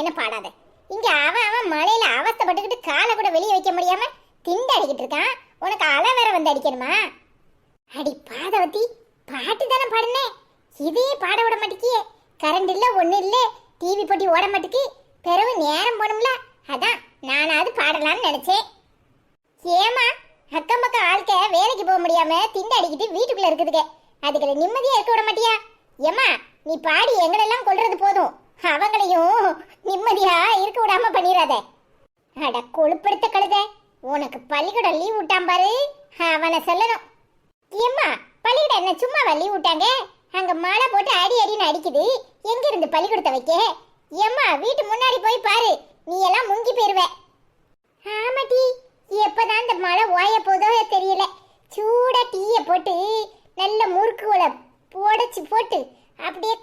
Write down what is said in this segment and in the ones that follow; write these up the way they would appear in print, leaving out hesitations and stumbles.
மழைன்னு பாடாத. இங்க அவன் அவன் மழையில அவஸ்தைப்பட்டுக்கிட்டு காலை கூட வெளியே வைக்க முடியாம திண்டாடிக்கிட்டு இருக்கான். உனக்கு அலை வேற வந்து அடிக்கணுமா? அடி பாதவத்தி, பாட்டு தானே பாடுனேன், இதே பாட விட மாட்டேக்கியே. கரண்ட் இல்ல, ஒண்ணு இல்ல, டிவி போட்டி ஓட மாட்டேக்கு, பிறகு நேரம் போகணும்ல, அதான் நானாவது பாடலான்னு நினைச்சேன். ஏமா அக்கம் பக்கம் ஆள்க வேலைக்கு போக முடியாம திண்டாடிக்கிட்டு வீட்டுக்குள்ள இருக்குதுங்க, அதுக்கு நிம்மதியா இருக்க விட மாட்டியா? ஏமா நீ பாடி எங்களெல்லாம் கொள்றது போதும், அவங்களையும் நிம்மதியா இருக்க விடாம பண்ணிடாத. அட கொழுப்படுத்த கழுத, உனக்கு பள்ளிக்கூடம் லீவ் விட்டான் பாரு, அவனை சொல்லணும். ஏம்மா பள்ளிக்கூடம் என்ன சும்மாவா லீவ் விட்டாங்க? அங்க மழை போட்டு அடி அடின்னு அடிக்குது, எங்க இருந்து பள்ளிக்கூடத்தை வைக்க? ஏம்மா வீட்டு முன்னாடி போய் பாரு, நீ எல்லாம் முங்கி போயிருவ. ஆமாட்டி, எப்பதான் இந்த மழை ஓய போதோ தெரியல. சூடா டீய போட்டு நல்ல முறுக்குகளை உடைச்சு போட்டு அப்படியே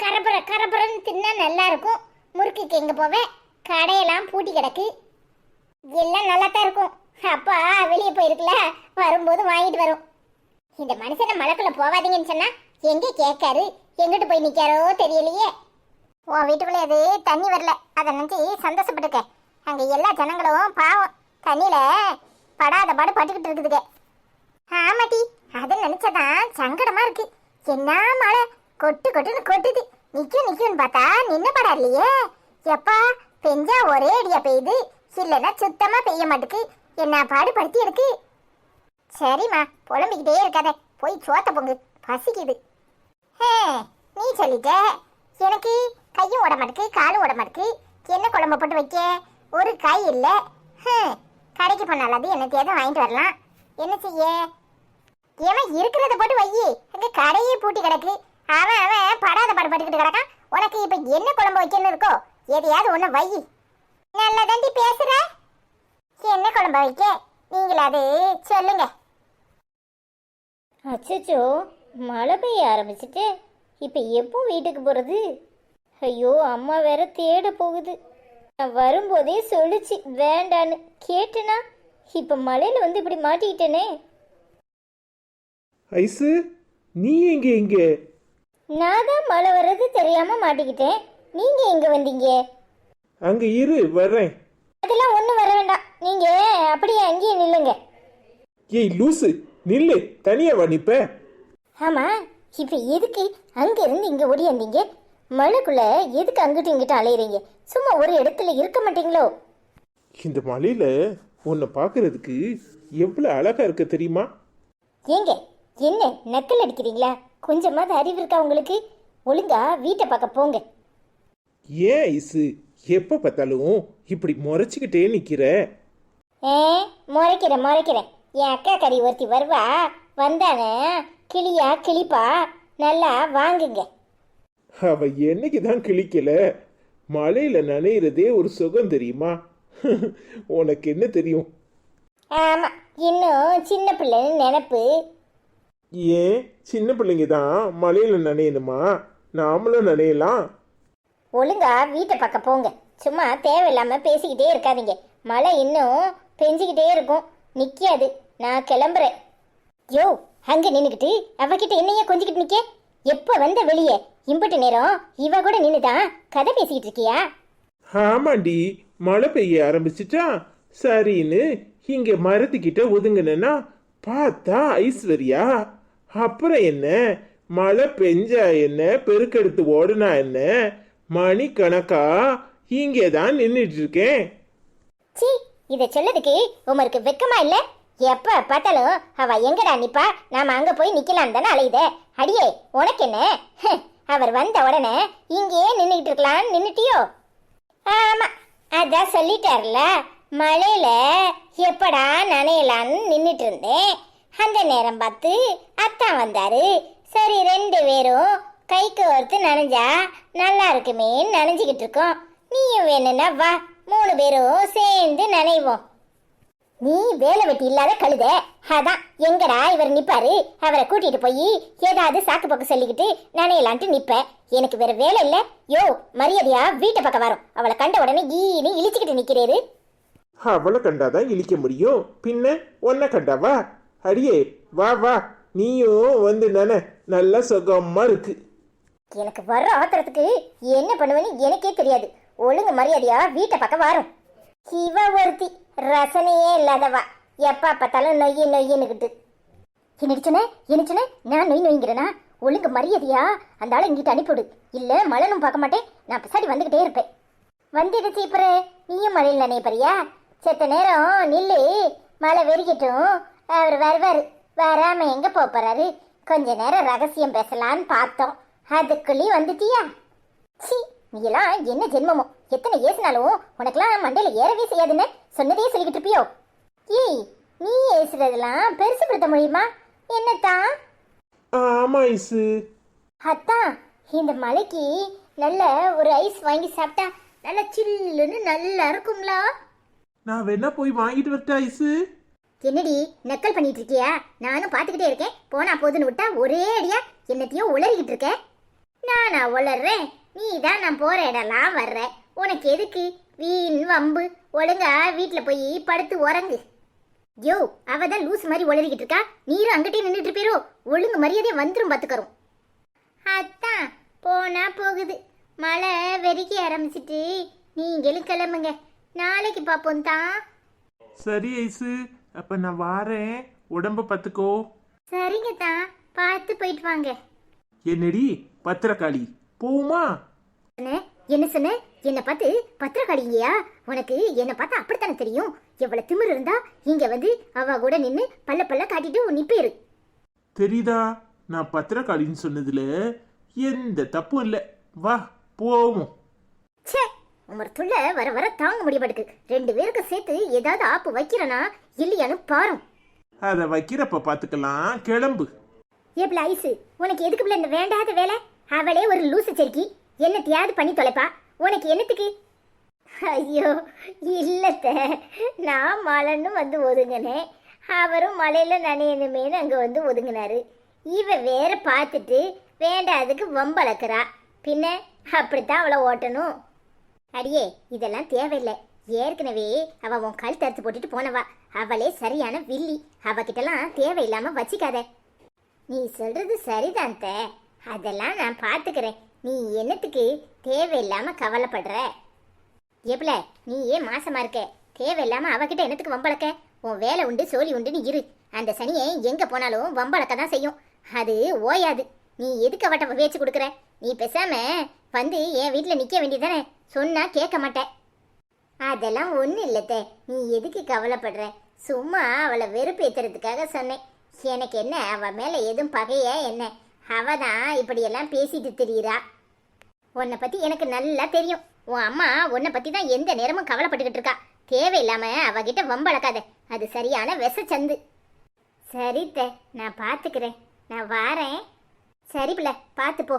கரபரன்னு தின்னா நல்லா இருக்கும். முறுக்குக்கு எங்க போவேன், கடையெல்லாம் பூட்டி கிடக்கு, எல்லாம் நல்லா தான் இருக்கும். அப்பா வெளியே போயிருக்குல, வரும்போது வாங்கிட்டு வரும். இந்த மனுஷனை மழைக்குள்ள போவாதீங்கன்னு சொன்னா எங்க கேட்காரு, எங்கிட்டு போய் நிக்காரோ தெரியலையே. உன் வீட்டுக்குள்ள அது தண்ணி வரல, அதை நினைச்சு சந்தோஷப்பட்டுக்க. அங்க எல்லா ஜனங்களும் பாவம் தண்ணியில படாத பாடு பட்டுக்கிட்டு இருக்குதுங்க. ஆமாட்டி, அதை நினைச்சதான் சங்கடமா இருக்கு. என்ன மழை கொட்டுன்னு கொட்டுது, நிக்கும்னு பார்த்தா நின்ன படம் இல்லையே. எப்பா பெஞ்சா ஒரே அடியா பெய்யுது, இல்லைன்னா சுத்தமா பெய்ய மாட்டுக்கு. என்ன பாடு படுத்தி இருக்கு. சரிம்மா புலம்பிக்கிட்டே இருக்காத, போய் சோத்த பொங்கு, பசிக்குது. நீ சொல்லிட்ட, எனக்கு கையும் ஓட மாட்டுக்கு காலும் ஓட மாட்டுக்கு. என்ன குழம்பு போட்டு வைக்க? ஒரு காய் இல்லை. கடைக்கு போனாலும் என்னத்தையாவது வாங்கிட்டு வரலாம். என்ன செய்ய? ஏன் இருக்கிறத போட்டு வையி, அங்க கடையே பூட்டி கிடக்கு. அவன் அவன் படாத பாடுபட்டுக்கிட்டு கிடக்கான். உனக்கு இப்ப என்ன குழம்பு வைக்கணும் இருக்கோ எதையாவது ஒண்ணு வை. நல்லா தாண்டி பேசுற. என்ன குழம்பு வைக்க நீங்களாவது சொல்லுங்க. அச்சோ, மழை பெய்ய ஆரம்பிச்சிட்டு இப்போ எப்போ வீட்டுக்கு போகிறது? ஐயோ, அம்மா வேற தேட போகுது. நான் வரும்போதே சொல்லிச்சு வேண்டான்னு, கேட்டேனா இப்போ மழையில் வந்து இப்படி மாட்டிக்கிட்டேனே. ஐசு, நீ எங்க? நான் தான் மழை வர்றது தெரியாம மாட்டிக்கிட்டேன். நீங்க எங்க வந்தீங்க? அங்க இரு, வர்றேன். அதெல்லாம் ஒன்றும் வர வேண்டாம், நீங்க அப்படியே அங்கேயே நில்லுங்க. ஏய் லூசு, நில்லு, தனியா வா நிப்ப. ஆமா, இப்ப எதுக்கு அங்க இருந்து இங்க ஓடி வந்தீங்க? மழைக்குள்ள எதுக்கு அங்கிட்டு இங்கிட்ட அலையிறீங்க? சும்மா ஒரு இடத்துல இருக்க மாட்டீங்களோ? இந்த மலையில உன்னை பாக்குறதுக்கு எவ்வளவு அழகா இருக்க தெரியுமா? ஏங்க என்ன நக்கல் அடிக்கிறீங்களா? கொஞ்சமாவது அறிவு இருக்கா உங்களுக்கு? ஒழுங்கா வீட்டை பார்க்க போங்க. ஏன் ஐசு எப்ப பார்த்தாலும் இப்படி முறைச்சுக்கிட்டே நிக்கிற? முறைக்கிறேன். என் அக்கா கறி ஒருத்தி வருவா, வந்தானே கிளியா கிளிப்பா, நல்லா வாங்குங்க. அவ என்னைக்குதான் கிளிக்கல? மலையில நனையிறதே ஒரு சுகம் தெரியுமா? உனக்கு என்ன தெரியும்? ஆமா, இன்னும் சின்ன பிள்ளைன்னு நினைப்பு. ஏன் சின்ன பிள்ளைங்க தான் மலையில நனையணுமா? நாமளும் நனையலாம். ஒழுங்கா வீட்டை பார்க்க போங்க. சும்மா தேவையில்லாம பேசிக்கிட்டே இருக்காதீங்க. மழை இன்னும் பெஞ்சிக்கிட்டே இருக்கும், நிக்காது. நான் கிளம்புறேன். யோ, அங்க நின்னுக்கிட்டு அவகிட்ட என்னைய கொஞ்சிக்கிட்டு நிக்க? எப்ப வந்த வெளியே? இம்புட்டு நேரம் இவ கூட நின்னுதான் கதை பேசிக்கிட்டு இருக்கியா? ஆமாண்டி, மழை பெய்ய ஆரம்பிச்சுட்டா சரின்னு இங்க மரத்துக்கிட்ட ஒதுங்கினா பார்த்தா ஐஸ்வர்யா. அப்புறம் என்ன, மழை பெஞ்சா என்ன, பெருக்கெடுத்து ஓடுனா என்ன, மணிக்கணக்கா இங்கேதான் நின்றுட்டு இருக்கேன். சீ, இதை சொல்லதுக்கு உமருக்கு வெக்கமா இல்ல? எப்ப பார்த்தாலும் அவ எங்கடா நிப்பா, நாம அங்க போய் நிக்கலாம் தானே அலையுத. அடியே உனக்கு என்ன? அவர் வந்த உடனே இங்கேயே நின்றுட்டு இருக்கலாம் நின்னுட்டியோ? ஆமா, அதான் சொல்லிட்டார்ல, மழையில எப்படா நனையலான்னு நின்றுட்டு இருந்தேன். அந்த நேரம் பார்த்து அத்தான் வந்தாரு. சரி, ரெண்டு பேரும் கைக்கு ஒருத்து நனைஞ்சா நல்லா இருக்குமே நனைஞ்சுக்கிட்டு இருக்கோம். நீயும் வேணும்னா வா, 3 பேரும் சேர்ந்து நனைவோம். நீ வேலை வெட்டி இல்லாத கழுத, அதான் எங்கடா இவர் நிப்பாரு, அவரை கூட்டிட்டு போய் ஏதாவது சாக்கு பக்கம் சொல்லிக்கிட்டு நனையலான்ட்டு நிப்ப. எனக்கு வேற வேலை இல்ல. யோ, மரியாதையா வீட்டை பக்கம் வரும். அவளை கண்ட உடனே ஈனு இழிச்சுக்கிட்டு நிக்கிறேரு. அவளை கண்டாதான் இழிக்க முடியும், பின்ன உன்னை கண்டாவா? அடியே வா வா, நீயும் வந்து நானே, நல்லா சுகமா இருக்கு. எனக்கு வர்ற ஆத்திரத்துக்கு என்ன பண்ணுவேன்னு எனக்கே தெரியாது. ஒழுங்கு மரியாதையா வீட்டை பக்கம் வரும். இவ ஒருத்தி ரசனையே இல்லாதவா, எப்ப பார்த்தாலும் நொய்யின்னுக்கிட்டு. என்ன நான் நொய்ங்கிறேனா? ஒழுங்கு மரியாதையா அந்த ஆளை இங்கிட்ட அனுப்பிவிடு, இல்ல மழனும் பார்க்க மாட்டேன், நான் பிசாடி வந்துகிட்டே இருப்பேன். வந்துடுச்சு இப்ப நீயும் மழையில் நினைப்பறியா? செத்த நேரம் நில்லு, மழை வெறிக்கட்டும், அவர் வருவாரு. வராம எங்க போறாரு? கொஞ்ச நேரம் ரகசியம் பேசலான்னு பார்த்தோம், அதுக்குள்ளேயும் வந்துட்டியா? சி, நீ எல்லாம் என்ன ஜென்மமோ? எத்தனை ஏசினாலும் உனக்கெல்லாம் மண்டையில ஏறவே செய்யாதுன்னு சொன்னதே சொல்லிக்கிட்டு இருப்பியோ? ஏய், நீ ஏசுறதெல்லாம் பெருசுப்படுத்த முடியுமா? என்னத்தான்? ஆமா ஐசு. அத்தான், இந்த மலைக்கு நல்ல ஒரு ஐஸ் வாங்கி சாப்பிட்டா நல்லா சில்லுன்னு நல்லா இருக்கும்ல. நான் வேணா போய் வாங்கிட்டு வரட்டா ஐசு? என்னடி நக்கல் பண்ணிட்டு இருக்கியா? நானும் பார்த்துக்கிட்டே இருக்கேன், போனா போதுன்னு விட்டா ஒரே அடியா என்னத்தையும் உளறிக்கிட்டு இருக்க. நானா உளறேன்? நீ தான் நான் போற இடம்லாம் வர்ற, உனக்கு எதுக்கு வீண் வம்பு? ஒழுங்கா வீட்டுல போய் படுத்து உறங்கு. யோ, அவதான் லூஸ் மாதிரி உளறிக்கிட்டு இருக்கா, நீரும் அங்கிட்டே நின்றுட்டு போயிரோ. ஒழுங்கு மரியாதையை வந்துரும் பார்த்துக்கறோம். அத்தான், போனா போகுது, மழை வெறிக்க ஆரம்பிச்சிட்டு நீங்களும் கிளம்புங்க, நாளைக்கு பார்ப்போம் தான். சரி ஐசு, அப்ப நான் வாரேன், உடம்ப பார்த்துக்கோ. சரிங்க தான், பார்த்து போயிட்டு வாங்க. என்னடி பத்திரக்காளி, போவுமா? என்ன சொன்ன? என்ன பார்த்து பத்திரக்காளிங்கயா? உனக்கு என்ன பார்த்தா அப்படித்தானே தெரியும். எவ்வளவு திமிரு இருந்தா இங்க வந்து அவ கூட நின்னு பல்ல பல்ல காட்டிட்டு நிப்பேரு. தெரியுதா, நான் பத்திரக்காளின்னு சொன்னதுல எந்த தப்பும் இல்ல. வா போவோம். ச்சே, உமர்த்துள்ள வர வர தாங்க முடியப்படுக்கு. ரெண்டு பேருக்கு சேர்த்து ஏதாவது ஆப்பு வைக்கிறனா இல்லையான்னு பாரும். அத வைக்கிறப்ப பாத்துக்கலாம், கிளம்பு. ஏப்ல ஐசு, உனக்கு எதுக்கு பிள்ளை இந்த வேண்டாத வேலை? அவளே ஒரு லூசு செருக்கி, என்னத்தையாவது பண்ணி தொலைப்பா, உனக்கு என்னத்துக்கு? ஐயோ இல்லத்த, நான் மழைன்னு வந்து ஒதுங்கினேன், அவரும் மழையில நனையணுமேனு அங்க வந்து ஒதுங்கினாரு. இவ வேற பார்த்துட்டு வேண்டாதுக்கு வம்பளக்குறா, பின்ன அப்படித்தான் அவளை ஓட்டணும். அடியே, இதெல்லாம் தேவையில்லை. ஏற்கனவே அவ உன் கல் தடுத்து போட்டுட்டு போனவா, அவளே சரியான வில்லி. அவகிட்டலாம் தேவையில்லாம வச்சிக்காத. நீ சொல்றது சரிதான், அதெல்லாம் நான் பாத்துக்கிறேன். நீ என்னத்துக்கு தேவையில்லாம கவலைப்படுற? எப்பல, நீ ஏன் மாசமா இருக்க? தேவையில்லாம அவகிட்ட என்னத்துக்கு வம்பளக்க? உன் வேலை உண்டு சோழி உண்டுன்னு இரு. அந்த சனியை எங்க போனாலும் வம்பளக்க தான் செய்யும், அது ஓயாது. நீ எதுக்கு அவட்ட பேச்சு கொடுக்குற? நீ பேசாம வந்து என் வீட்டுல நிக்க வேண்டியதானே? சொன்னா கேட்க மாட்டேன். அதெல்லாம் ஒண்ணு இல்லத்த, நீ எதுக்கு கவலைப்படுற? சும்மா அவளை வெறுப்பேத்துறதுக்காக சொன்னேன். எனக்கு என்ன அவ மேல எதுவும் பகைய என்ன? அவதான் இப்படியெல்லாம் பேசிட்டு தெரியுறா. உன்னை பத்தி எனக்கு நல்லா தெரியும். உன் அம்மா உன்னை பத்தி தான் எந்த நேரமும் கவலைப்பட்டுக்கிட்டு இருக்கா. தேவையில்லாம அவகிட்ட வம்பளக்காத, அது சரியான விஷச்சந்து. சரித்த, நான் பாத்துக்கிறேன், நான் வாரேன். சரி பிள்ளை, பார்த்து போ.